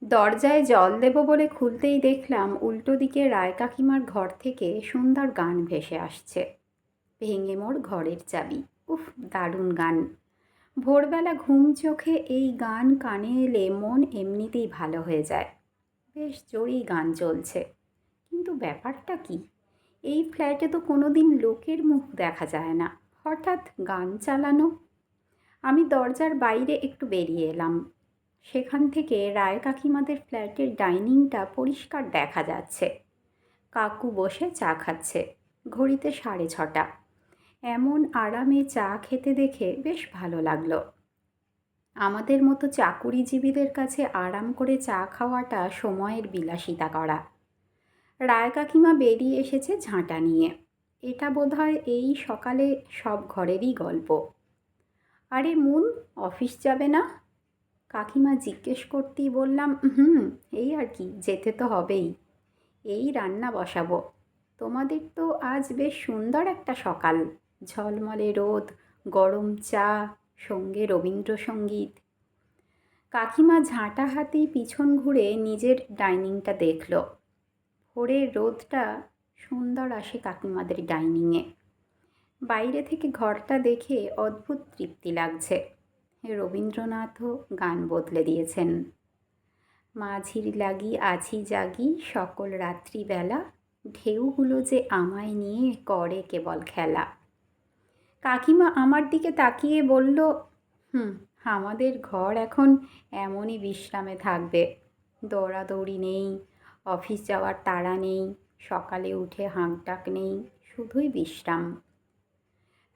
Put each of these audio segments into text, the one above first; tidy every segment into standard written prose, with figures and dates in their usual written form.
দরজায় জল দেব বলে খুলতেই দেখলাম উল্টো দিকে রায় কাকিমার ঘর থেকে সুন্দর গান ভেসে আসছে। ভেঙে মোর ঘরের চাবি। উফ, দারুণ গান! ভোরবেলা ঘুম চোখে এই গান কানে এলে মন এমনিতেই ভালো হয়ে যায়। বেশ জোরেই গান চলছে, কিন্তু ব্যাপারটা কি? এই ফ্ল্যাটে তো কোনোদিন লোকের মুখ দেখা যায় না, হঠাৎ গান চালানো! আমি দরজার বাইরে একটু বেরিয়ে এলাম। সেখান থেকে রায় কাকিমাদের ফ্ল্যাটের ডাইনিংটা পরিষ্কার দেখা যাচ্ছে। কাকু বসে চা খাচ্ছে। ঘড়িতে 6:30। এমন আরামে চা খেতে দেখে বেশ ভালো লাগলো। আমাদের মতো চাকুরিজীবীদের কাছে আরাম করে চা খাওয়াটা সময়ের বিলাসিতা করা। রায় কাকিমা বেরিয়ে এসেছে ঝাঁটা নিয়ে। এটা বোধহয় এই সকালে সব ঘরেরই গল্প। আরে মুন, অফিস যাবে না? কাকিমা জিজ্ঞেস করতেই বললাম, হুম, এই আর কি, যেতে তো হবেই। এই রান্না বসাবো। তোমাদের তো আজ বেশ সুন্দর একটা সকাল। ঝলমলে রোদ, গরম চা, সঙ্গে রবীন্দ্রসঙ্গীত। কাকিমা ঝাঁটা হাতেই পিছন ঘুরে নিজের ডাইনিংটা দেখল। ভোরের রোদটা সুন্দর আসে কাকিমাদের ডাইনিংয়ে। বাইরে থেকে ঘরটা দেখে অদ্ভুত তৃপ্তি লাগছে। রবীন্দ্রনাথও গান বদলে দিয়েছেন। মাঝির লাগি আছি জাগি সকল রাত্রিবেলা, ঢেউগুলো যে আমায় নিয়ে করে কেবল খেলা। কাকিমা আমার দিকে তাকিয়ে বলল, হুম, আমাদের ঘর এখন এমনই বিশ্রামে থাকবে। দৌড়াদৌড়ি নেই, অফিস যাওয়ার তাড়া নেই, সকালে উঠে হাঁকডাক নেই, শুধুই বিশ্রাম।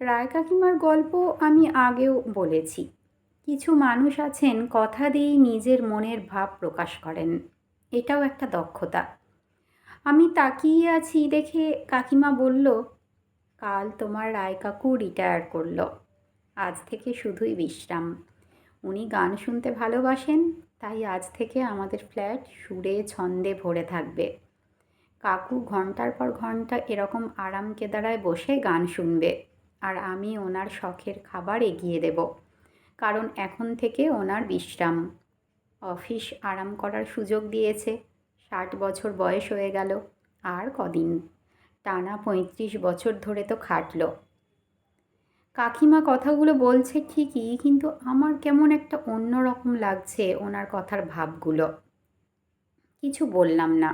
রায় কাকিমার গল্প আমি আগেও বলেছি। কিছু মানুষ আছেন কথা দিয়েই নিজের মনের ভাব প্রকাশ করেন। এটাও একটা দক্ষতা। আমি তাকিয়ে আছি দেখে কাকিমা বলল, কাল তোমার রায় কাকু রিটায়ার করলো, আজ থেকে শুধুই বিশ্রাম। উনি গান শুনতে ভালোবাসেন, তাই আজ থেকে আমাদের ফ্ল্যাট সুরে ছন্দে ভরে থাকবে। কাকু ঘন্টার পর ঘন্টা এরকম আরাম কেদারায় বসে গান শুনবে, আর আমি ওনার শখের খাবার এগিয়ে দেব, কারণ এখন থেকে ওনার বিশ্রাম। অফিস আরাম করার সুযোগ দিয়েছে। 60 বছর বয়স হয়ে গেল, আর কদিন। টানা 35 বছর ধরে তো খাটল। কাকিমা কথাগুলো বলছে ঠিকই, কিন্তু আমার কেমন একটা অন্যরকম লাগছে ওনার কথার ভাবগুলো। কিছু বললাম না।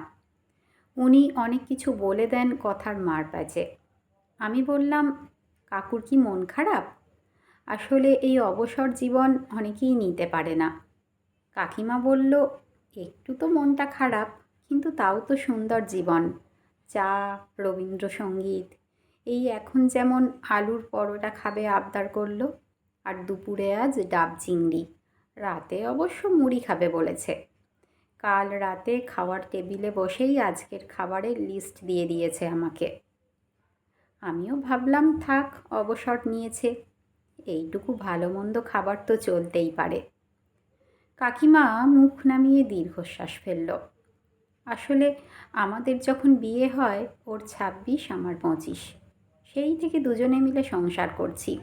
উনি অনেক কিছু বলে দেন কথার মার প্যাচে। আমি বললাম, কাকুর কি মন খারাপ? আসলে এই অবসর জীবন অনেকেই নিতে পারে না। কাকিমা বলল, একটু তো মনটা খারাপ, কিন্তু তাও তো সুন্দর জীবন। চা, রবীন্দ্রসঙ্গীত। এই এখন যেমন আলুর পরোটা খাবে আবদার করলো, আর দুপুরে আজ ডাব চিংড়ি। রাতে অবশ্য মুড়ি খাবে বলেছে। কাল রাতে খাওয়ার টেবিলে বসেই আজকের খাবারের লিস্ট দিয়ে দিয়েছে আমাকে। আমিও ভাবলাম থাক, অবসর নিয়েছে, এইটুকু ভালো মন্দ খাবার তো চলতেই পারে। কাকিমা মুখ নামিয়ে দীর্ঘশ্বাস ফেলল। আসলে আমাদের যখন বিয়ে হয় ওর 26, আমার 25। সেই থেকে দুজনে মিলে সংসার করছি।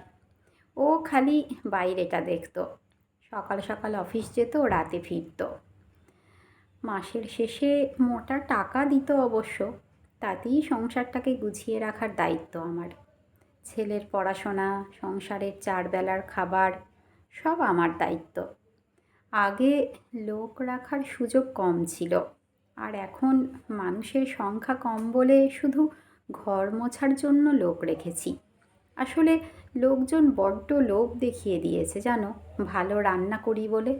ও খালি বাইরেটা দেখত। সকাল সকাল অফিস যেত, রাতে ফিরত। মাসের শেষে মোটা টাকা দিত অবশ্য, তাতেই সংসারটাকে গুছিয়ে রাখার দায়িত্ব আমার। ছেলের পড়াশোনা, সংসারের 4 বেলার খাবার, সব আমার দায়িত্ব। আগে লোক রাখার সুযোগ কম ছিল, আর এখন মানুষের সংখ্যা কম বলে শুধু ঘর মোছার জন্য লোক রেখেছি। আসলে লোকজন বড্ড লোভ দেখিয়ে দিয়েছে জানো, ভালো রান্না করি বলে।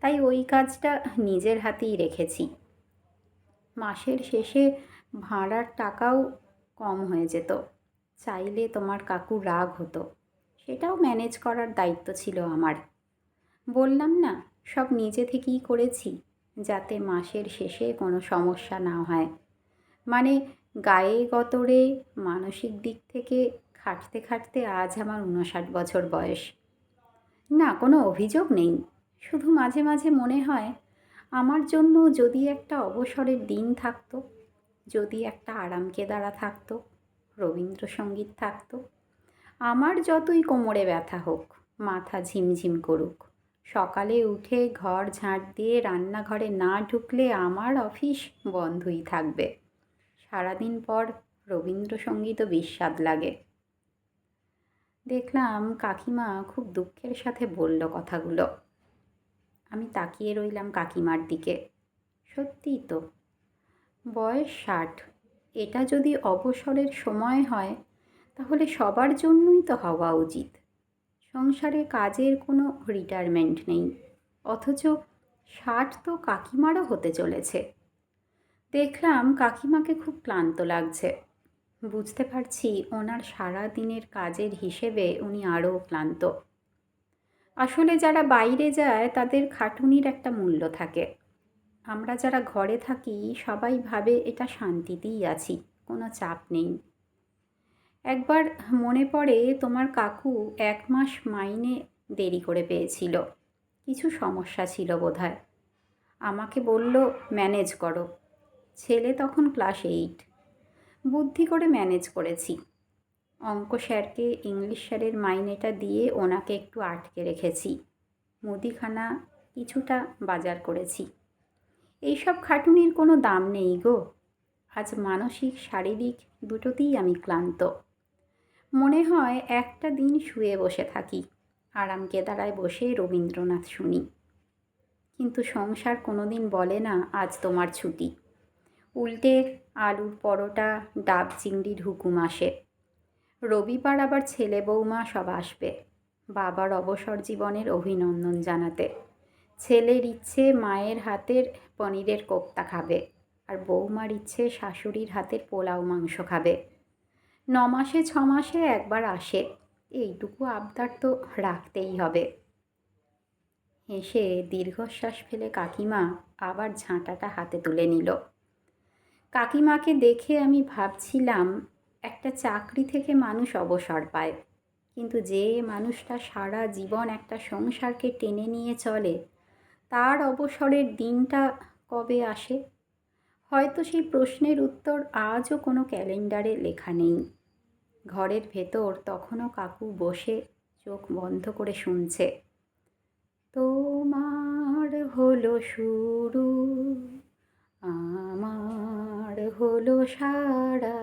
তাই ওই কাজটা নিজের হাতেই রেখেছি। মাসের শেষে ভাড়ার টাকাও কম হয়ে যেত। চাইলে তোমার কাকুর রাগ হতো, সেটাও ম্যানেজ করার দায়িত্ব ছিল আমার। বললাম না, সব নিজে থেকেই করেছি, যাতে মাসের শেষে কোনো সমস্যা না হয়। মানে গায়ে গতরে মানসিক দিক থেকে খাটতে খাটতে আজ আমার 59 বছর বয়স। না, কোনো অভিযোগ নেই। শুধু মাঝে মাঝে মনে হয়, আমার জন্য যদি একটা অবসরের দিন থাকতো, যদি একটা আরাম কেদারা থাকতো, রবীন্দ্রসঙ্গীত থাকতো। আমার যতই কোমরে ব্যথা হোক, মাথা ঝিমঝিম করুক, সকালে উঠে ঘর ঝাঁট দিয়ে রান্নাঘরে না ঢুকলে আমার অফিস বন্ধই থাকবে। সারাদিন পর রবীন্দ্রসঙ্গীতও বিস্বাদ লাগে। দেখলাম কাকিমা খুব দুঃখের সাথে বলল কথাগুলো। আমি তাকিয়ে রইলাম কাকিমার দিকে। সত্যিই তো, বয়স 60। এটা যদি অবসরের সময় হয় তাহলে সবার জন্যই তো হওয়া উচিত। সংসারে কাজের কোনো রিটায়ারমেন্ট নেই, অথচ 60 তো কাকিমারও হতে চলেছে। দেখলাম কাকিমাকে খুব ক্লান্ত লাগছে। বুঝতে পারছি ওনার সারা দিনের কাজের হিসেবে উনি আরও ক্লান্ত। আসলে যারা বাইরে যায় তাদের খাটুনির একটা মূল্য থাকে। আমরা যারা ঘরে থাকি সবাই ভাবে এটা শান্তিতেই আছি, কোনো চাপ নেই। একবার মনে পড়ে তোমার কাকু 1 মাস মাইনে দেরি করে পেয়েছিল। কিছু সমস্যা ছিল বোধহয়। আমাকে বলল ম্যানেজ করো। ছেলে তখন ক্লাস 8। বুদ্ধি করে ম্যানেজ করেছি। অঙ্ক স্যারকে ইংলিশ স্যারের মাইনেটা দিয়ে ওনাকে একটু আটকে রেখেছি। মুদিখানা কিছুটা বাজার করেছি। এইসব খাটুনির কোনো দাম নেই গো। আজ মানসিক শারীরিক দুটোতেই আমি ক্লান্ত। মনে হয় একটা দিন শুয়ে বসে থাকি, আরাম কেদারায় বসে রবীন্দ্রনাথ শুনি। কিন্তু সংসার কোনো দিন বলে না আজ তোমার ছুটি। উল্টে আলুর পরোটা, ডাব চিংড়ির হুকুম আসে। রবিবার আবার ছেলে বৌমা সব আসবে বাবার অবসর জীবনের অভিনন্দন জানাতে। ছেলের ইচ্ছে মায়ের হাতের পনিরের কোপ্তা খাবে, আর বৌমার ইচ্ছে শাশুড়ির হাতের পোলাও মাংস খাবে। 9 মাসে 6 মাসে একবার আসে, এইটুকু আবদার তো রাখতেই হবে। হেসে দীর্ঘশ্বাস ফেলে কাকিমা আবার ঝাঁটাটা হাতে তুলে নিল। কাকিমাকে দেখে আমি ভাবছিলাম, একটা চাকরি থেকে মানুষ অবসর পায়, কিন্তু যে মানুষটা সারা জীবন একটা সংসারকে টেনে নিয়ে চলে তার অবসরের দিনটা কবে আসে? হয়তো সেই প্রশ্নের উত্তর আজও কোনো ক্যালেন্ডারে লেখা নেই। ঘরের ভেতর তখনও কাকু বসে চোখ বন্ধ করে শুনছে। তোমার হলো শুরু, আমার হলো সারা,